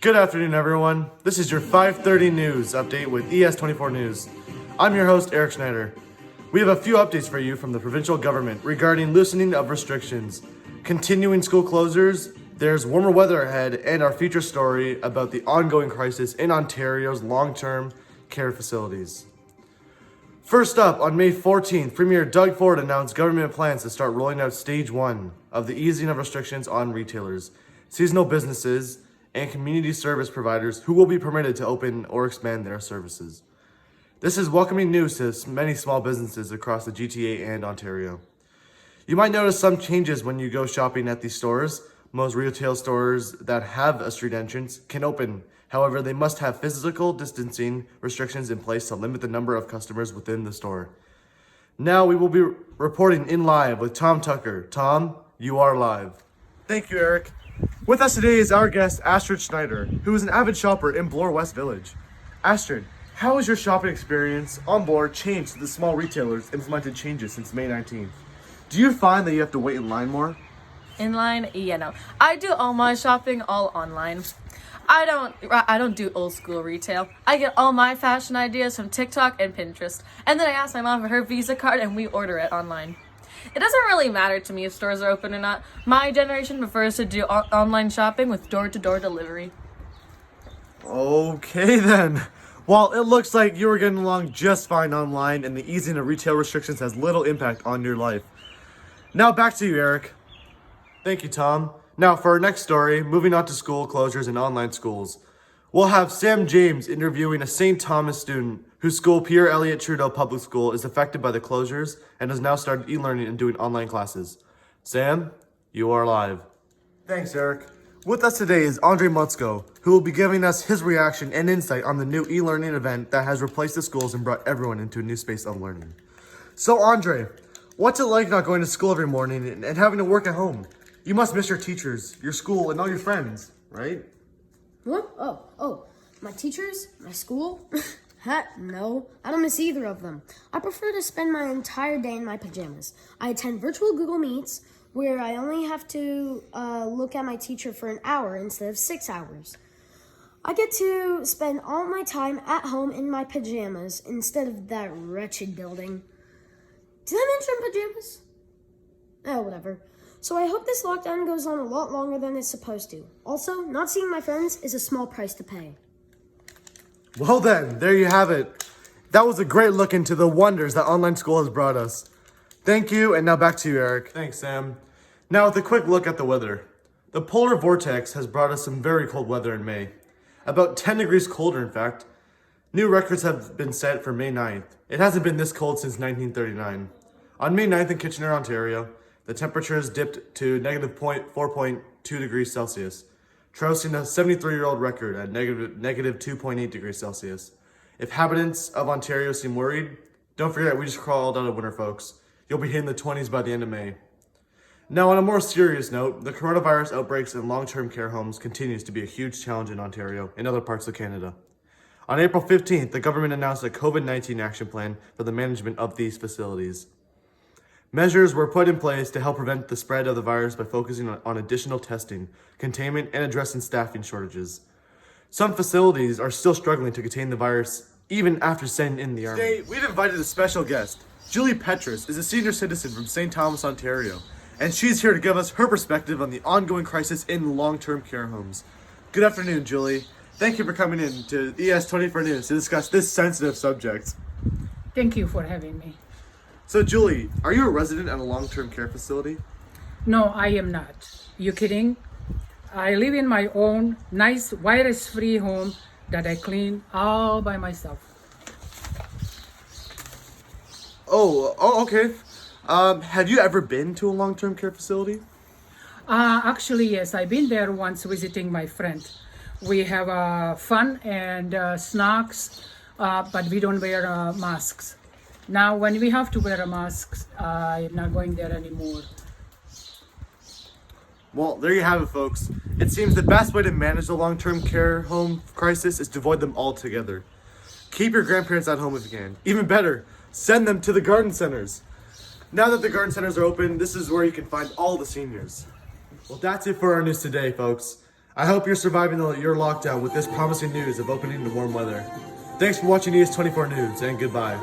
Good afternoon, everyone. This is your 5:30 news update with ES24 News. I'm your host, Eric Schneider. We have a few updates for you from the provincial government regarding loosening of restrictions, continuing school closures, there's warmer weather ahead, and our feature story about the ongoing crisis in Ontario's long-term care facilities. First up, on May 14th, Premier Doug Ford announced government plans to start rolling out Stage 1 of the easing of restrictions on retailers, seasonal businesses, and community service providers who will be permitted to open or expand their services. This is welcoming news to many small businesses across the GTA and Ontario. You might notice some changes when you go shopping at these stores. Most retail stores that have a street entrance can open. However, they must have physical distancing restrictions in place to limit the number of customers within the store. Now we will be reporting in live with Tom Tucker. Tom, you are live. Thank you, Eric. With us today is our guest, Astrid Schneider, who is an avid shopper in Bloor West Village. Astrid, how has your shopping experience on Bloor changed to the small retailers implemented changes since May 19th? Do you find that you have to wait in line more? In line? Yeah, no. I do all my shopping all online. I don't do old school retail. I get all my fashion ideas from TikTok and Pinterest. And then I ask my mom for her Visa card and we order it online. It doesn't really matter to me if stores are open or not. My generation prefers to do online shopping with door-to-door delivery. Okay then. Well, it looks like you were getting along just fine online and the easing of retail restrictions has little impact on your life. Now back to you, Eric. Thank you, Tom. Now for our next story, moving on to school closures and online schools. We'll have Sam James interviewing a St. Thomas student whose school, Pierre Elliott Trudeau Public School, is affected by the closures and has now started e-learning and doing online classes. Sam, you are live. Thanks, Eric. With us today is Andre Mutzko, who will be giving us his reaction and insight on the new e-learning event that has replaced the schools and brought everyone into a new space of learning. So, Andre, what's it like not going to school every morning and having to work at home? You must miss your teachers, your school, and all your friends, right? What? Oh, my teachers? My school? No, I don't miss either of them. I prefer to spend my entire day in my pajamas. I attend virtual Google Meets where I only have to look at my teacher for an hour instead of 6 hours. I get to spend all my time at home in my pajamas instead of that wretched building. Did I mention pajamas? Oh, whatever. So I hope this lockdown goes on a lot longer than it's supposed to. Also, not seeing my friends is a small price to pay. Well then, there you have it. That was a great look into the wonders that online school has brought us. Thank you, and now back to you, Eric. Thanks, Sam. Now with a quick look at the weather. The polar vortex has brought us some very cold weather in May. About 10 degrees colder, in fact. New records have been set for May 9th. It hasn't been this cold since 1939. On May 9th in Kitchener, Ontario, the temperatures dipped to negative 4.2 degrees Celsius, trouncing a 73-year-old record at negative 2.8 degrees Celsius. If inhabitants of Ontario seem worried, don't forget we just crawled out of winter, folks. You'll be hitting the 20s by the end of May. Now, on a more serious note, the coronavirus outbreaks in long-term care homes continues to be a huge challenge in Ontario and other parts of Canada. On April 15th, the government announced a COVID-19 action plan for the management of these facilities. Measures were put in place to help prevent the spread of the virus by focusing on additional testing, containment, and addressing staffing shortages. Some facilities are still struggling to contain the virus even after sending in the army. Today, we've invited a special guest. Julie Petrus is a senior citizen from St. Thomas, Ontario, and she's here to give us her perspective on the ongoing crisis in long-term care homes. Good afternoon, Julie. Thank you for coming in to ES24 News to discuss this sensitive subject. Thank you for having me. So, Julie, are you a resident at a long-term care facility? No, I am not. You kidding? I live in my own nice virus-free home that I clean all by myself. Oh, okay. Have you ever been to a long-term care facility? Actually, yes, I've been there once visiting my friend. We have fun and snacks, but we don't wear masks. Now, when we have to wear a mask, I'm not going there anymore. Well, there you have it, folks. It seems the best way to manage the long-term care home crisis is to avoid them altogether. Keep your grandparents at home if you can. Even better, send them to the garden centers. Now that the garden centers are open, this is where you can find all the seniors. Well, that's it for our news today, folks. I hope you're surviving your lockdown with this promising news of opening to warm weather. Thanks for watching ES24 News, and goodbye.